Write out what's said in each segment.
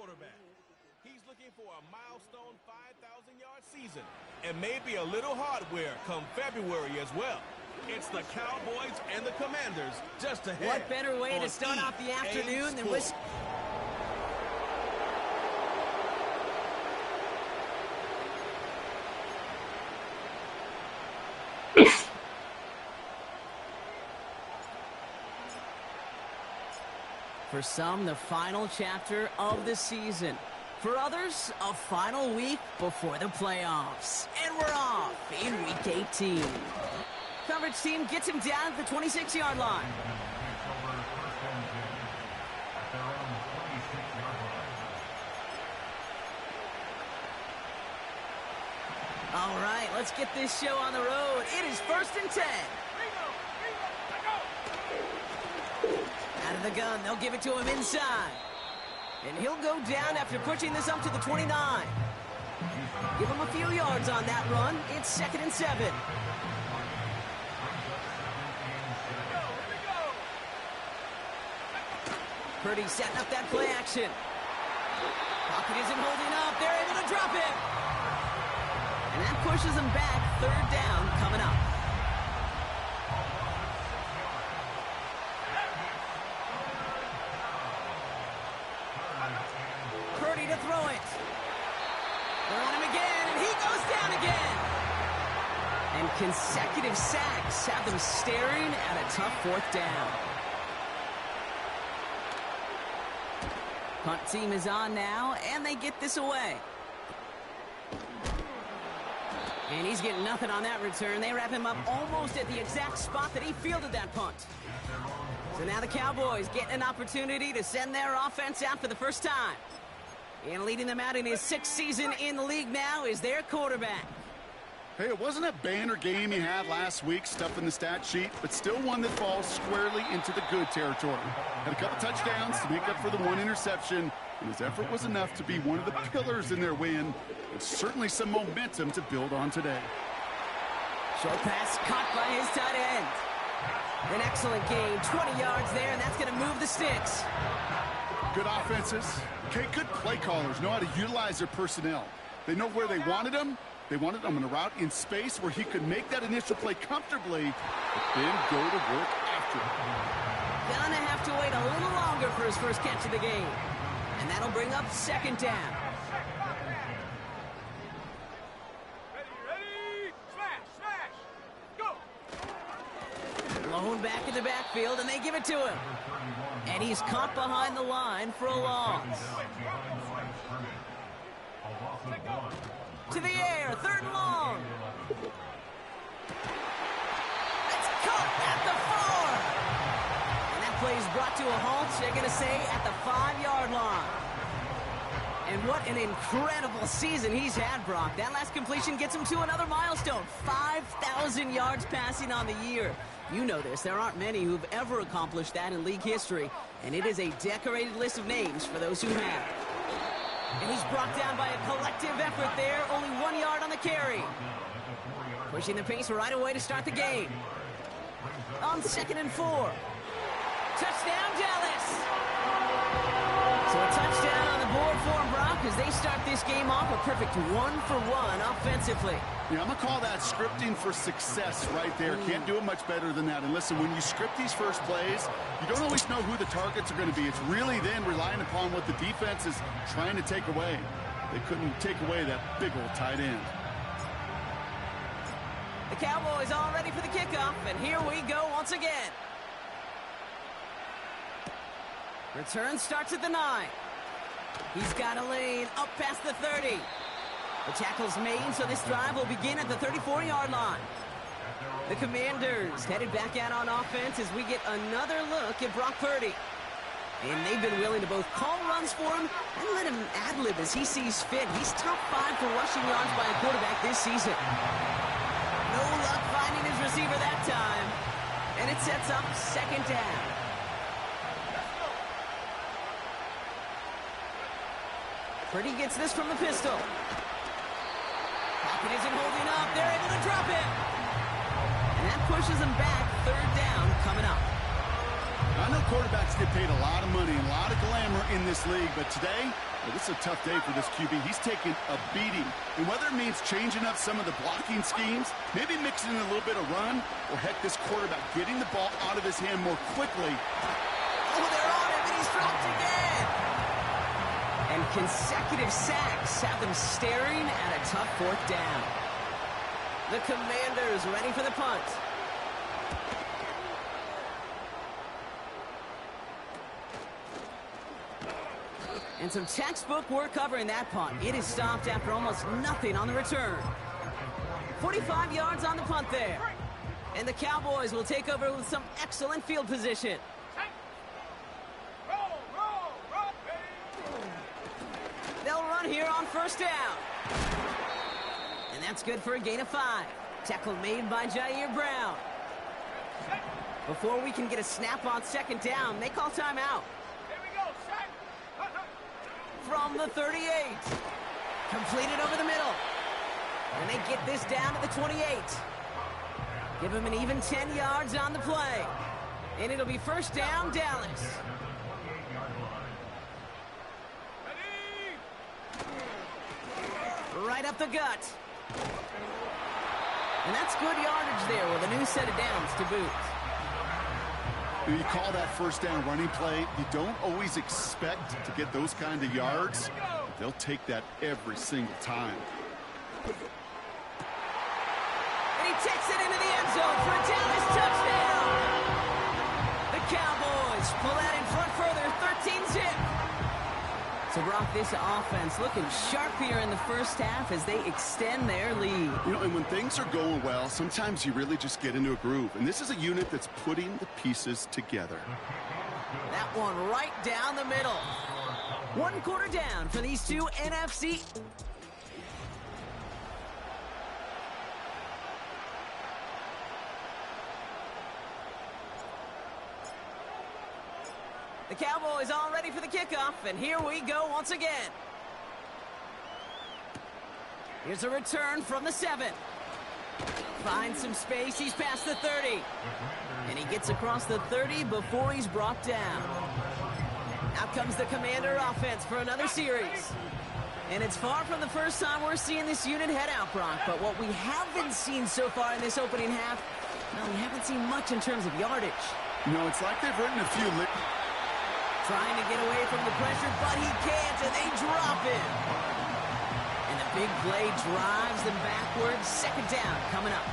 quarterback. He's looking for a milestone 5,000-yard season and maybe a little hardware come February as well. It's the Cowboys and the Commanders just ahead. What better way to start off the afternoon than with... For some, the final chapter of the season. For others, a final week before the playoffs. And we're off in Week 18. Coverage team gets him down at the 26-yard line. All right, let's get this show on the road. It is 1st and 10. Out of the gun, they'll give it to him inside. And he'll go down after pushing this up to the 29. Give him a few yards on that run. It's 2nd and 7. Purdy setting up that play action. Pocket isn't holding up. They're able to drop it. And that pushes them back. 3rd down coming up. Purdy to throw it. They're on him again, and he goes down again. And consecutive sacks have them staring at a tough 4th down. Punt team is on now, and they get this away. And he's getting nothing on that return. They wrap him up almost at the exact spot that he fielded that punt. So now the Cowboys get an opportunity to send their offense out for the first time. And leading them out in his 6th season in the league now is their quarterback. Hey, it wasn't a banner game he had last week, stuff in the stat sheet, but still one that falls squarely into the good territory. Had a couple touchdowns to make up for the 1 interception, and his effort was enough to be one of the pillars in their win. With certainly some momentum to build on today. Short pass caught by his tight end. An excellent gain, 20 yards there, and that's going to move the sticks. Good offenses. Okay, good play callers know how to utilize their personnel. They know where they wanted them. They wanted him on a route in space where he could make that initial play comfortably, but then go to work after it. Gonna have to wait a little longer for his first catch of the game. And that'll bring up 2nd down. Ready, smash, go! Blown back in the backfield, and they give it to him. And he's caught behind the line for a loss. To the air, 3rd and long. It's caught at the 4. And that play is brought to a halt, they're going to say, at the 5-yard line. And what an incredible season he's had, Brock. That last completion gets him to another milestone. 5,000 yards passing on the year. You know this. There aren't many who've ever accomplished that in league history. And it is a decorated list of names for those who have. And he's brought down by a collective effort there. Only 1 yard on the carry. Pushing the pace right away to start the game. On 2nd and 4. Touchdown, Dallas! So a touchdown on the board for him, Brock, as they start this game off a perfect 1-for-1 offensively. Yeah, I'm going to call that scripting for success right there. Can't do it much better than that. And listen, when you script these first plays, you don't always know who the targets are going to be. It's really then relying upon what the defense is trying to take away. They couldn't take away that big old tight end. The Cowboys all ready for the kickoff, and here we go once again. Return starts at the 9. He's got a lane up past the 30. The tackle's made, so this drive will begin at the 34-yard line. The Commanders headed back out on offense as we get another look at Brock Purdy. And they've been willing to both call runs for him and let him ad-lib as he sees fit. He's top 5 for rushing yards by a quarterback this season. No luck finding his receiver that time. And it sets up 2nd down. Purdy gets this from the pistol. Pocket isn't holding up. They're able to drop it. And that pushes them back. 3rd down coming up. I know quarterbacks get paid a lot of money and a lot of glamour in this league, but today, well, this is a tough day for this QB. He's taking a beating. And whether it means changing up some of the blocking schemes, maybe mixing in a little bit of run, or heck, this quarterback getting the ball out of his hand more quickly. Oh, they're on him, and he's dropped again. And consecutive sacks have them staring at a tough fourth down. The Commanders ready for the punt. And some textbook work covering that punt. It is stopped after almost nothing on the return. 45 yards on the punt there. And the Cowboys will take over with some excellent field position. They'll run here on first down. And that's good for a gain of 5. Tackle made by Jair Brown. Before we can get a snap on second down, they call timeout. From the 38. Completed over the middle. And they get this down to the 28. Give them an even 10 yards on the play. And it'll be first down, Dallas. Right up the gut. And that's good yardage there with a new set of downs to boot. You call that first down running play. You don't always expect to get those kind of yards. They'll take that every single time. And he takes it into the end zone for a Dallas touchdown. The Cowboys pull that in front further, 13-zip. So, Brock, this offense looking sharp here in the first half as they extend their lead. You know, and when things are going well, sometimes you really just get into a groove. And this is a unit that's putting the pieces together. That one right down the middle. One quarter down for these two NFC. The Cowboys all ready for the kickoff, and here we go once again. Here's a return from the 7. Finds some space, he's past the 30. And he gets across the 30 before he's brought down. Out comes the Commander offense for another series. And it's far from the first time we're seeing this unit head out, Brock, but what we haven't seen so far in this opening half, well, we haven't seen much in terms of yardage. No, it's like they've written a few... Trying to get away from the pressure, but he can't, and they drop him. And the big play drives them backwards. Second down coming up.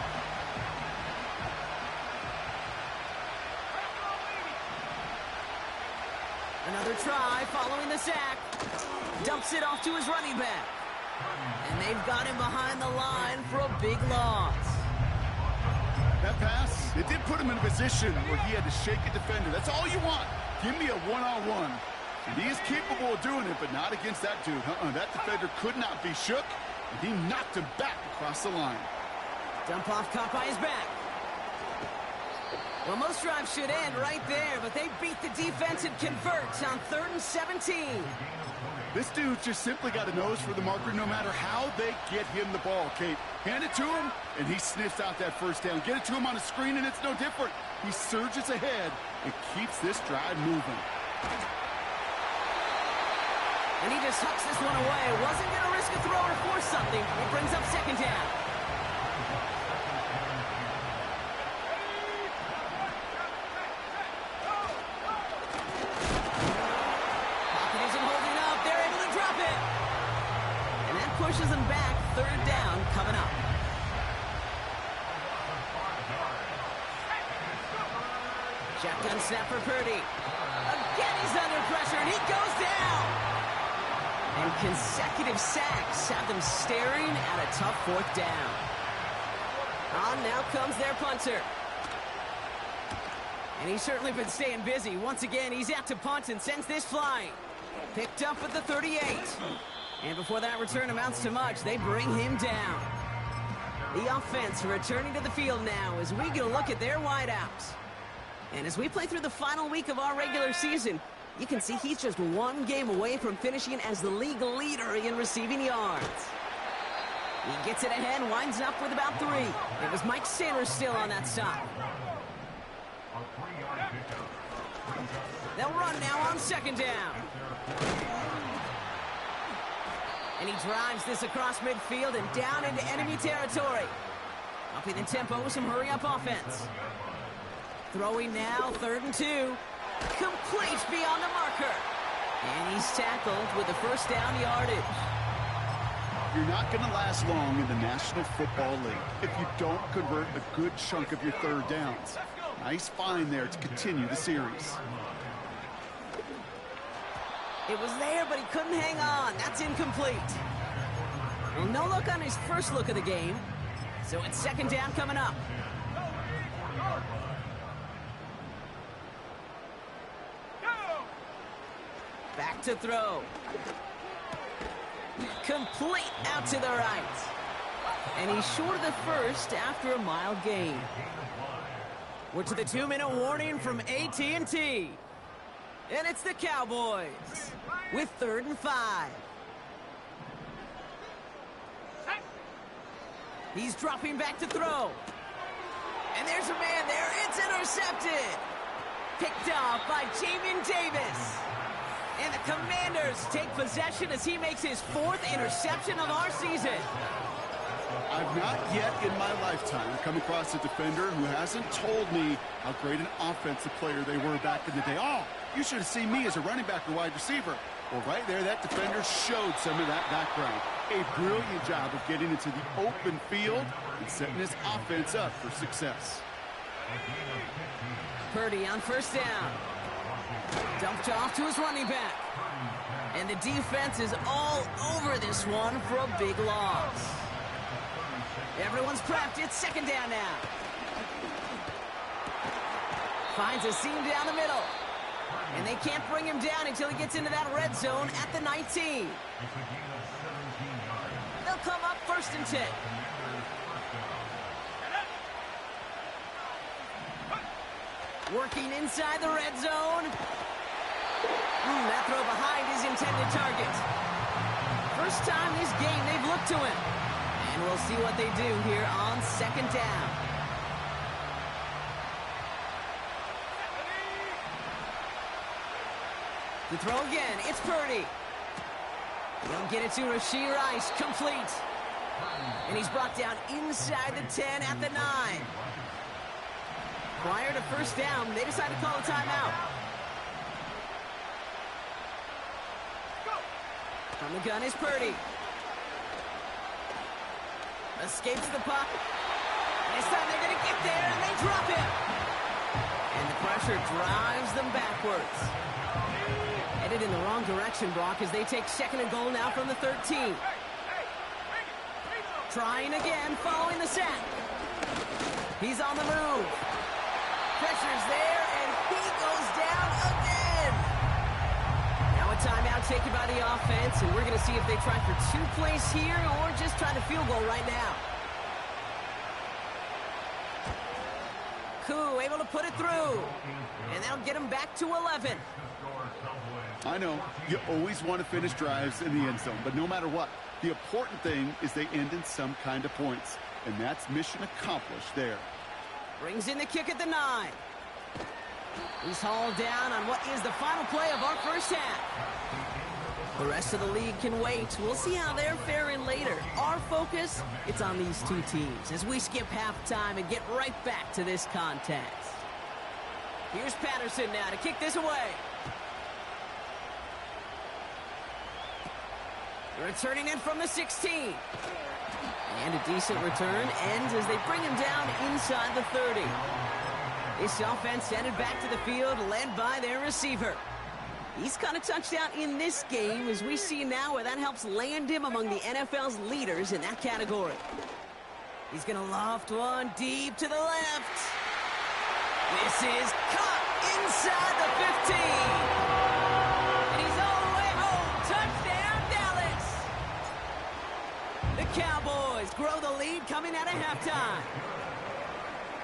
Another try following the sack. Dumps it off to his running back. And they've got him behind the line for a big loss. That pass, it did put him in a position where he had to shake a defender. That's all you want. Give me a one-on-one. And he is capable of doing it, but not against that dude. That defender could not be shook, and he knocked him back across the line. Dump off caught by his back. Well, most drives should end right there, but they beat the defense and converts on 3rd and 17. This dude just simply got a nose for the marker no matter how they get him the ball, Kate. Hand it to him, and he sniffs out that first down. Get it to him on a screen, and it's no different. He surges ahead and keeps this drive moving. And he just hucks this one away. Wasn't going to risk a throw or force something. It brings up second down. Pocket isn't holding up. They're able to drop it. And that pushes them back. Third down coming up. Shotgun snap for Purdy. Again, he's under pressure, and he goes down. And consecutive sacks have them staring at a tough fourth down. On now comes their punter. And he's certainly been staying busy. Once again, he's out to punt and sends this flying. Picked up at the 38. And before that return amounts to much, they bring him down. The offense returning to the field now as we get a look at their wideouts. And as we play through the final week of our regular season, you can see he's just one game away from finishing as the league leader in receiving yards. He gets it ahead, winds up with about 3. It was Mike Sanders still on that stop. They'll run now on second down. And he drives this across midfield and down into enemy territory. Upping the tempo with some hurry-up offense. Throwing now, 3rd and 2. Complete beyond the marker. And he's tackled with the first down yardage. You're not going to last long in the National Football League if you don't convert a good chunk of your 3rd downs. Nice find there to continue the series. It was there, but he couldn't hang on. That's incomplete. Well, no look on his first look of the game. So it's 2nd down coming up. Back to throw. Complete out to the right. And he's short of the first after a mild gain. We're to the 2-minute warning from AT&T. And it's the Cowboys with 3rd and 5. He's dropping back to throw. And there's a man there. It's intercepted. Picked off by Jamin Davis. And the Commanders take possession as he makes his 4th interception of our season. I've not yet in my lifetime come across a defender who hasn't told me how great an offensive player they were back in the day. Oh, you should have seen me as a running back or wide receiver. Well, right there, that defender showed some of that background. A brilliant job of getting into the open field and setting his offense up for success. Purdy on 1st down. Dumped off to his running back. And the defense is all over this one for a big loss. Everyone's prepped. It's 2nd down now. Finds a seam down the middle. And they can't bring him down until he gets into that red zone at the 19. They'll come up 1st and 10. Working inside the red zone. That throw behind his intended target. First time this game they've looked to him. And we'll see what they do here on 2nd down. The throw again. It's Purdy. They'll get it to Rashee Rice. Complete. And he's brought down inside the 10 at the 9. Prior to 1st down, they decide to call a timeout. From the gun is Purdy. Escapes the puck. This time they're going to get there, and they drop him. And the pressure drives them backwards. Headed in the wrong direction, Brock, as they take 2nd and goal now from the 13. Trying again, following the sack. He's on the move. Pressure's there, and he goes down again. Now a timeout taken by the offense, and we're going to see if they try for 2 plays here or just try to field goal right now. Koo able to put it through, and that'll get him back to 11. I know, you always want to finish drives in the end zone, but no matter what, the important thing is they end in some kind of points, and that's mission accomplished there. Brings in the kick at the 9. He's hauled down on what is the final play of our first half. The rest of the league can wait. We'll see how they're faring later. Our focus, it's on these two teams as we skip halftime and get right back to this contest. Here's Patterson now to kick this away. Returning in from the 16. And a decent return ends as they bring him down inside the 30. This offense headed back to the field, led by their receiver. He's caught a touchdown in this game, as we see now where that helps land him among the NFL's leaders in that category. He's going to loft one deep to the left. This is caught inside the 15. And he's all the way home. Touchdown, Dallas. The Cowboys grow the lead coming out of halftime.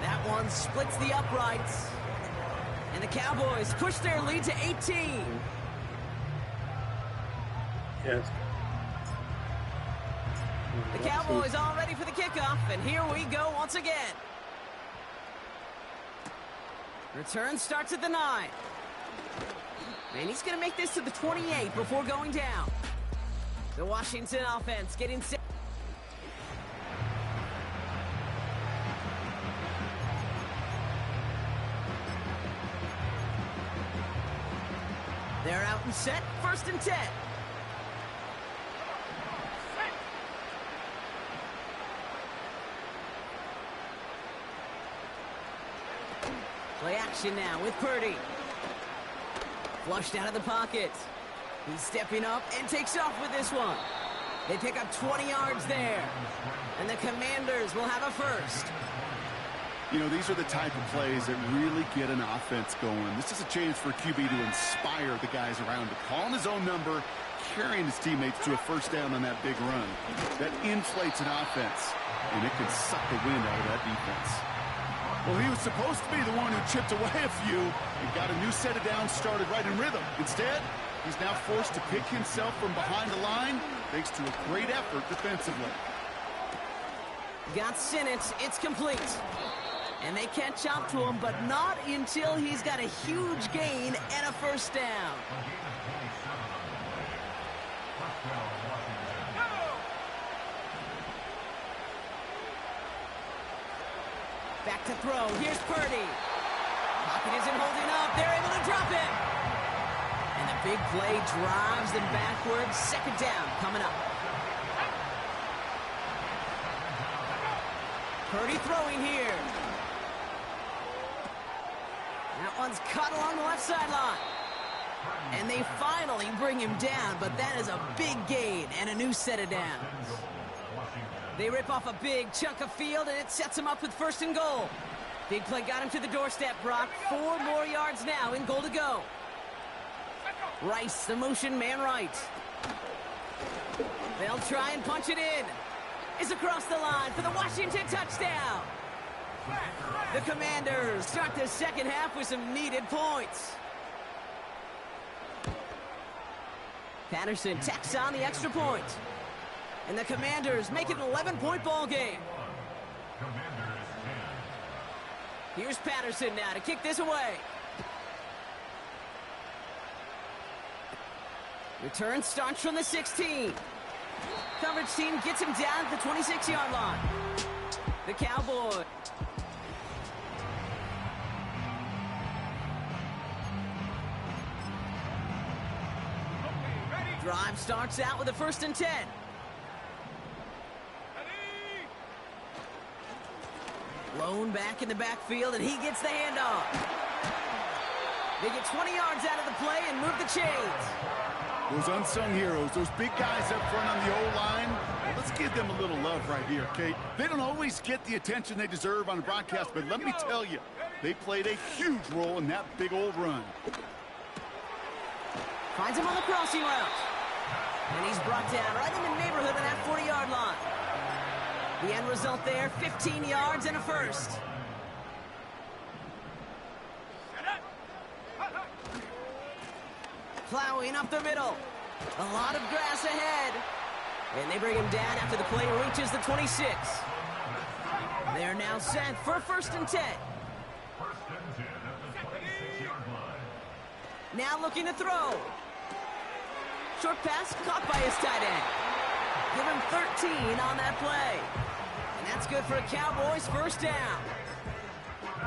That one splits the uprights. And the Cowboys push their lead to 18. Yes. The Cowboys all ready for the kickoff, and here we go once again. Return starts at the 9. And he's going to make this to the 28 before going down. The Washington offense getting set. They're out and set, 1st and 10. Play action now with Purdy. Flushed out of the pocket. He's stepping up and takes off with this one. They pick up 20 yards there. And the Commanders will have a first. You know, these are the type of plays that really get an offense going. This is a chance for QB to inspire the guys around him. Calling his own number, carrying his teammates to a first down on that big run. That inflates an offense, and it can suck the wind out of that defense. Well, he was supposed to be the one who chipped away a few and got a new set of downs started right in rhythm. Instead, he's now forced to pick himself from behind the line thanks to a great effort defensively. Got Sinnott. It's complete. And they catch up to him, but not until he's got a huge gain and a first down. Back to throw. Here's Purdy. Pocket isn't holding up. They're able to drop it. And the big play drives them backwards. 2nd down coming up. Purdy throwing here. That one's cut along the left sideline. And they finally bring him down, but that is a big gain and a new set of downs. They rip off a big chunk of field, and it sets him up with 1st and goal. Big play got him to the doorstep, Brock. 4 more yards now in goal to go. Rice, the motion man right. They'll try and punch it in. It's across the line for the Washington touchdown. The Commanders start the 2nd half with some needed points. Patterson tacks on the extra point. And the Commanders make it an 11-point ball game. Here's Patterson now to kick this away. Return starts from the 16. Coverage team gets him down at the 26-yard line. The Cowboys. Drive starts out with a 1st and 10. Lone back in the backfield, and he gets the handoff. They get 20 yards out of the play and move the chains. Those unsung heroes, those big guys up front on the O-line, well, let's give them a little love right here, Kate. They don't always get the attention they deserve on the broadcast, but let me tell you, they played a huge role in that big old run. Finds him on the crossing route. And he's brought down right in the neighborhood of that 40-yard line. The end result there, 15 yards and a first. Plowing up the middle. A lot of grass ahead. And they bring him down after the play reaches the 26. They're now set for a 1st and 10. Now looking to throw. Short pass caught by his tight end. Give him 13 on that play. And that's good for a Cowboys first down.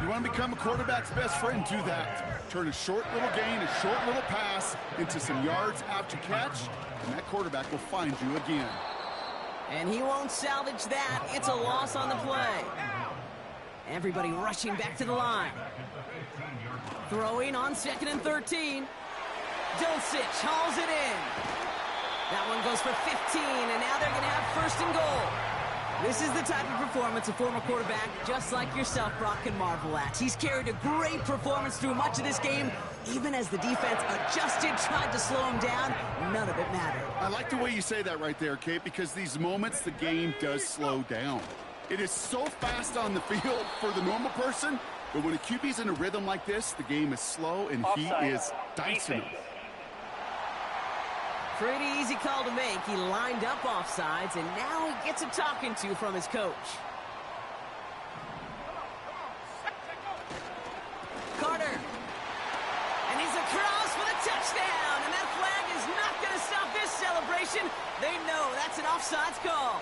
You want to become a quarterback's best friend, do that. Turn a short little gain, a short little pass into some yards after catch, and that quarterback will find you again. And he won't salvage that. It's a loss on the play. Everybody rushing back to the line. Throwing on 2nd and 13. Dulcich hauls it in. That one goes for 15, and now they're going to have 1st and goal. This is the type of performance a former quarterback, just like yourself, Brock, can marvel at. He's carried a great performance through much of this game. Even as the defense adjusted, tried to slow him down, none of it mattered. I like the way you say that right there, Kate, because these moments the game does slow down. It is so fast on the field for the normal person, but when a QB's in a rhythm like this, the game is slow and offside. He is dicing them. Pretty easy call to make. He lined up offsides, and now he gets a talking to from his coach. Carter. And he's across for the touchdown. celebration. They know that's an offsides call.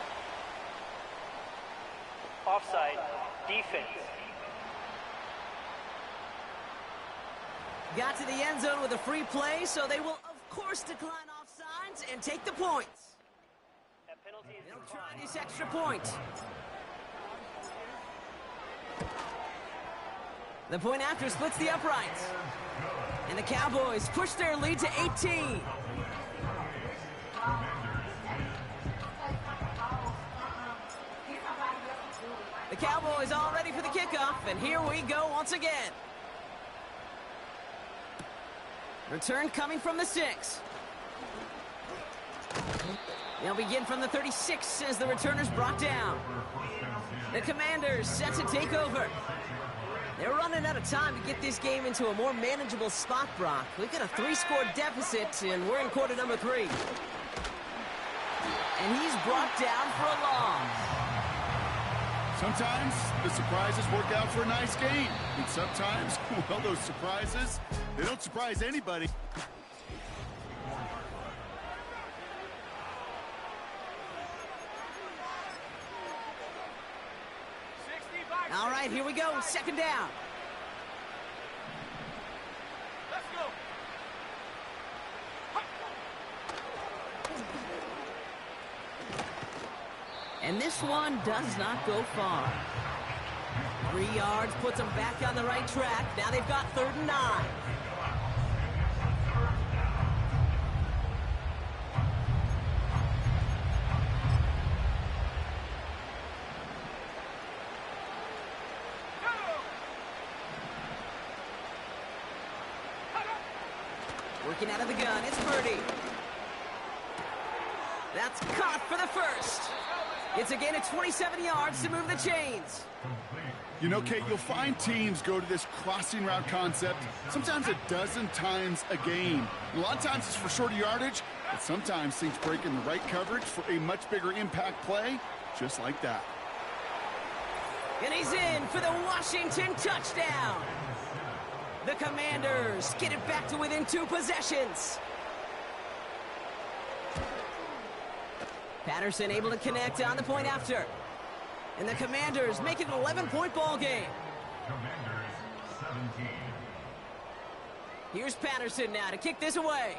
Offside, defense. Got to the end zone with a free play, so they will, of course, decline offsides and take the points. That penalty is They'll try declined. this extra point. The point after splits the uprights. And the Cowboys push their lead to 18. The Cowboys all ready for the kickoff, and here we go once again. Return coming from the 6. They'll begin from the 36 as the returner's brought down. The Commanders set to take over. They're running out of time to get this game into a more manageable spot, Brock. We've got a 3-score deficit, and we're in quarter number 3. And he's brought down for a loss. Sometimes the surprises work out for a nice game. And sometimes, well, those surprises, they don't surprise anybody. All right, here we go. Second down. Let's go. And this one does not go far. 3 yards puts them back on the right track. Now they've got 3rd and 9. Working out of the gun, it's Purdy. That's caught for the first. It's a gain of 27 yards to move the chains. You know, Kate, you'll find teams go to this crossing route concept sometimes a dozen times a game. A lot of times it's for shorter yardage, but sometimes things break in the right coverage for a much bigger impact play, just like that. And he's in for the Washington touchdown. The Commanders get it back to within 2 possessions. Patterson able to connect on the point after. And the Commanders make it an 11-point ball game. Commanders 17. Here's Patterson now to kick this away.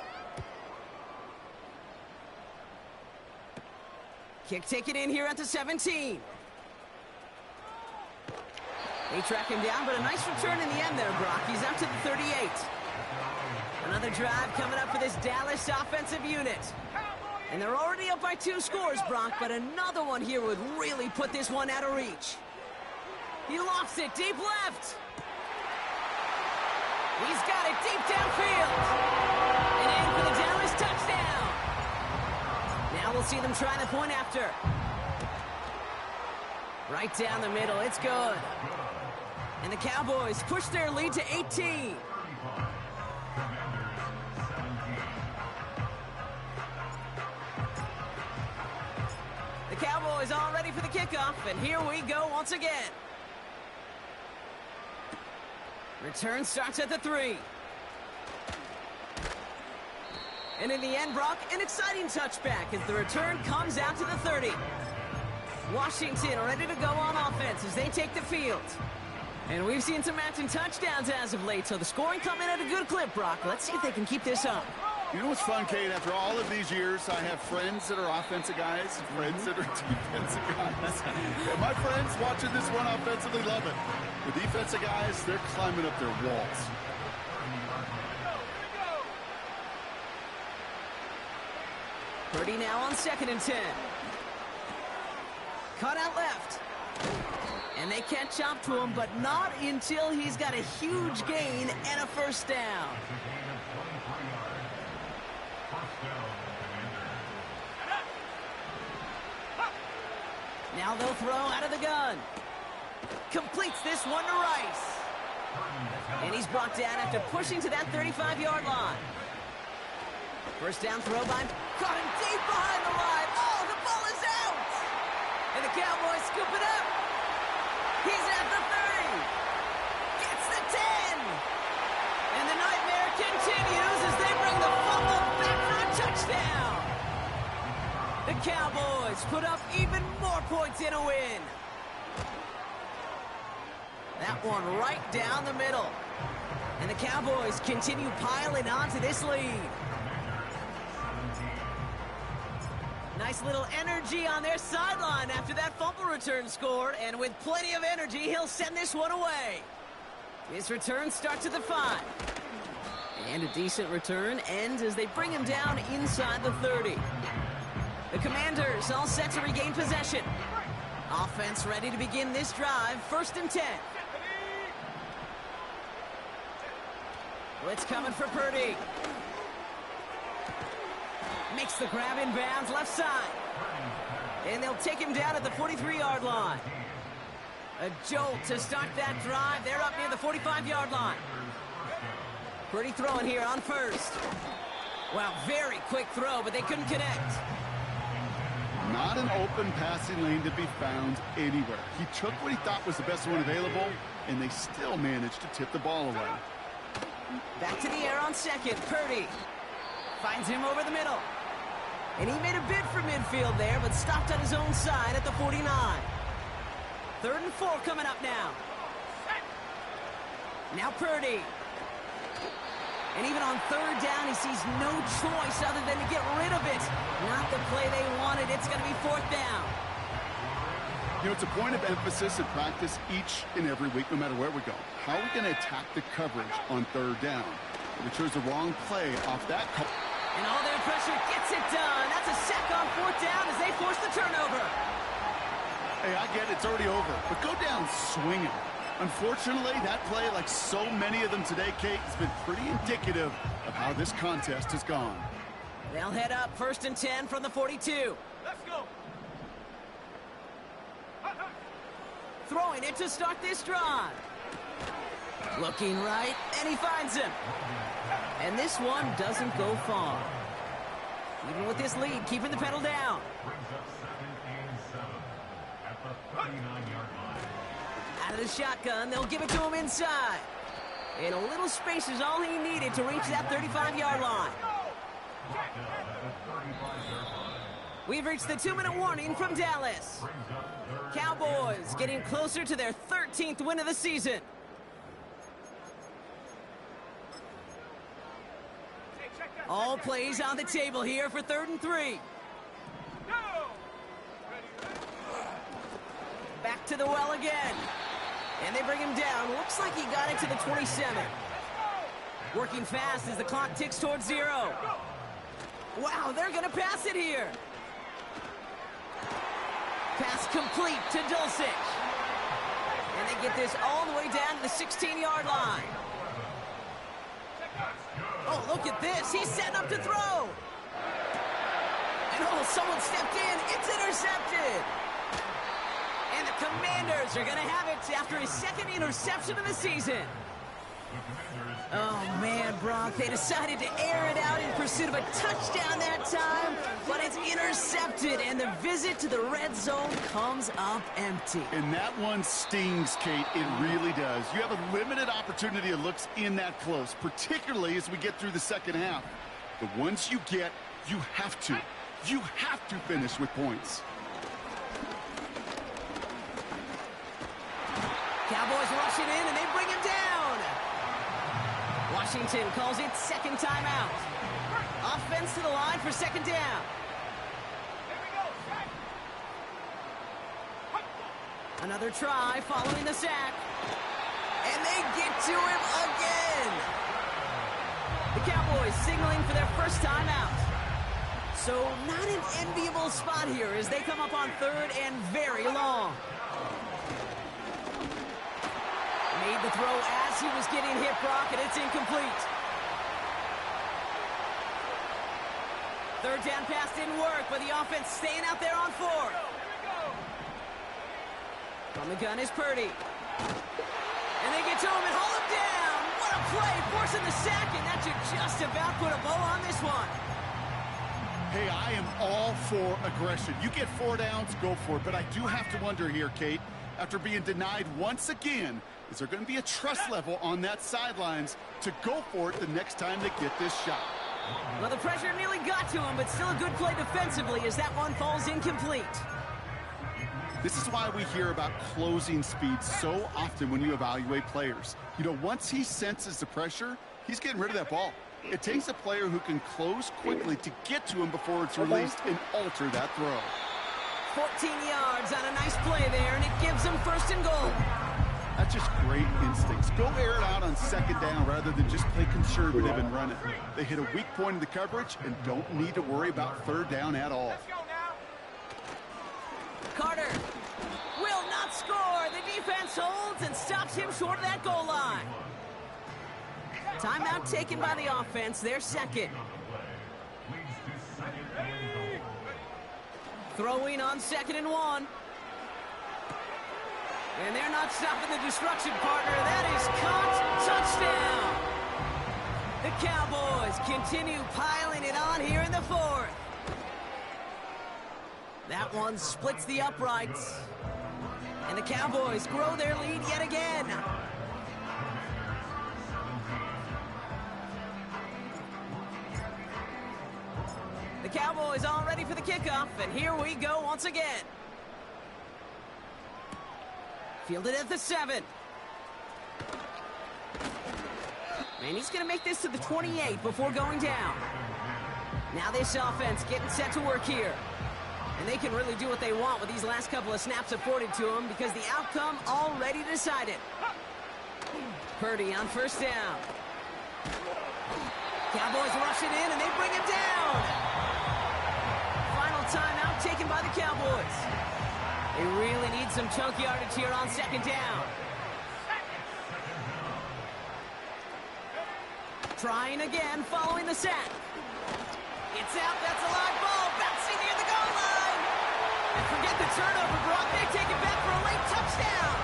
Kick taken in here at the 17. They track him down, but a nice return in the end there, Brock. He's up to the 38. Another drive coming up for this Dallas offensive unit. And they're already up by 2 scores, Brock, but another one here would really put this one out of reach. He lofts it deep left. He's got it deep downfield. And in for the Dallas touchdown. Now we'll see them try the point after. Right down the middle, it's good. And the Cowboys push their lead to 18. The Cowboys all ready for the kickoff, and here we go once again. Return starts at the 3. And in the end, Brock, an exciting touchback as the return comes out to the 30. Washington ready to go on offense as they take the field. And we've seen some matching touchdowns as of late, so the scoring coming at a good clip, Brock. Let's see if they can keep this up. You know what's fun, Kate? After all of these years, I have friends that are offensive guys, friends that are defensive guys. And my friends watching this one offensively love it. The defensive guys, they're climbing up their walls. Purdy now on 2nd and 10. Cut out left. And they catch up to him, but not until he's got a huge gain and a first down. Now they'll throw out of the gun. Completes this one to Rice. And he's brought down after pushing to that 35-yard line. First down throw by, caught him deep behind the line. Oh, the ball is out! And the Cowboys scoop it up. He's at the 30. Gets the 10. And the nightmare continues as they bring the fumble back for a touchdown. The Cowboys put up even more points in a win. That one right down the middle. And the Cowboys continue piling onto this lead. Nice little energy on their sideline after that fumble return scored. And with plenty of energy, he'll send this one away. His return starts at the 5. And a decent return ends as they bring him down inside the 30. The Commanders all set to regain possession. Offense ready to begin this drive. 1st and 10. Blitz coming for Purdy. Makes the grab in bounds left side. And they'll take him down at the 43-yard line. A jolt to start that drive. They're up near the 45-yard line. Purdy throwing here on 1st. Wow, very quick throw, but they couldn't connect. Not an open passing lane to be found anywhere. He took what he thought was the best one available, and they still managed to tip the ball away. Back to the air on 2nd. Purdy finds him over the middle. And he made a bid for midfield there, but stopped on his own side at the 49. 3rd and 4 coming up now. Now Purdy. And even on 3rd down, he sees no choice other than to get rid of it. Not the play they wanted. It's going to be 4th down. You know, it's a point of emphasis in practice each and every week, no matter where we go. How are we going to attack the coverage on 3rd down? If we chose the wrong play off that. And all their pressure gets it done. That's a sack on 4th down as they force the turnover. Hey, I get it. It's already over. But go down swinging. Unfortunately, that play, like so many of them today, Kate, has been pretty indicative of how this contest has gone. They'll head up 1st and 10 from the 42. Let's go. Throwing it to start this drive. Looking right, and he finds him. And this one doesn't go far. Even with this lead, keeping the pedal down. Brings up 2nd and 7 at the 39-yard line. Out of the shotgun, they'll give it to him inside. And a little space is all he needed to reach that 35-yard line. We've reached the 2-minute warning from Dallas. Cowboys getting closer to their 13th win of the season. All plays on the table here for 3rd and 3. Back to the well again. And they bring him down. Looks like he got it to the 27. Working fast as the clock ticks towards 0. Wow, they're going to pass it here. Pass complete to Dulcich. And they get this all the way down to the 16-yard line. Oh, look at this. He's setting up to throw. And oh, someone stepped in. It's intercepted. And the Commanders are going to have it after his 2nd interception of the season. Oh, man, Brock, they decided to air it out in pursuit of a touchdown that time, but it's intercepted, and the visit to the red zone comes up empty. And that one stings, Kate. It really does. You have a limited opportunity that looks in that close, particularly as we get through the 2nd half. But once you get, you have to finish with points. Cowboys rush it in, and they bring him down. Washington calls it 2nd timeout. Offense to the line for 2nd down. Another try following the sack. And they get to him again. The Cowboys signaling for their 1st timeout. So not an enviable spot here as they come up on 3rd and very long. Made the throw as he was getting hit, Brock, and it's incomplete. 3rd down pass didn't work, but the offense staying out there on 4th. From the gun is Purdy. And they get to him and haul him down. What a play, forcing the sack, and that should just about put a bow on this one. Hey, I am all for aggression. You get 4 downs, go for it. But I do have to wonder here, Kate, after being denied once again, is there going to be a trust level on that sidelines to go for it the next time they get this shot? Well, the pressure nearly got to him, but still a good play defensively as that one falls incomplete. This is why we hear about closing speed so often when you evaluate players. You know, once he senses the pressure, he's getting rid of that ball. It takes a player who can close quickly to get to him before it's released and alter that throw. 14 yards on a nice play there, and it gives them first and goal. That's just great instincts. Go air it out on second down rather than just play conservative and run it. They hit a weak point in the coverage and don't need to worry about third down at all. Carter will not score. The defense holds and stops him short of that goal line. Timeout taken by the offense, their second. Throwing on 2nd and 1. And they're not stopping the destruction, partner. That is caught. Touchdown. The Cowboys continue piling it on here in the 4th. That one splits the uprights. And the Cowboys grow their lead yet again. The Cowboys all ready for the kickoff, and here we go once again. Fielded at the 7. And he's going to make this to the 28 before going down. Now this offense getting set to work here. And they can really do what they want with these last couple of snaps afforded to them because the outcome already decided. Purdy on first down. Cowboys rush it in, and they bring him down. Final timeout taken by the Cowboys. They really need some chunk yardage here on 2nd down. Trying again following the sack. It's out. That's a live ball. Bouncing near the goal line. And forget the turnover, Brock. They take it back for a late touchdown.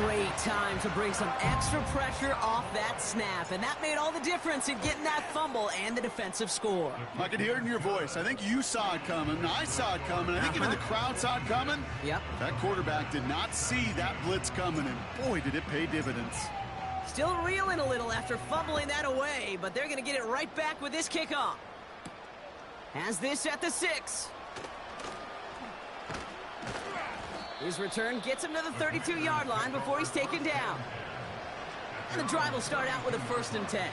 Great time to bring some extra pressure off that snap. And that made all the difference in getting that fumble and the defensive score. I can hear it in your voice. I think you saw it coming. I saw it coming. I think even the crowd saw it coming. Yep. That quarterback did not see that blitz coming, and boy, did it pay dividends. Still reeling a little after fumbling that away, but they're going to get it right back with this kickoff. Has this at the 6. His return gets him to the 32-yard line before he's taken down. And the drive will start out with a 1st and 10.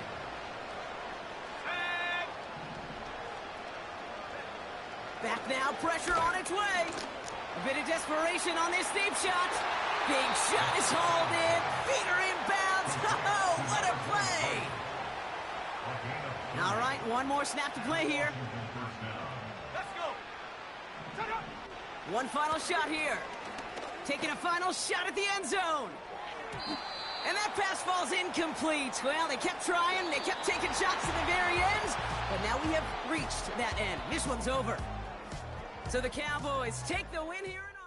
Back now, pressure on its way. A bit of desperation on this deep shot. Big shot is hauled in. Feet are inbounds. Oh, what a play. All right, one more snap to play here. Let's go. One final shot here. Taking a final shot at the end zone. And that pass falls incomplete. Well, they kept trying. They kept taking shots to the very end. But now we have reached that end. This one's over. So the Cowboys take the win here.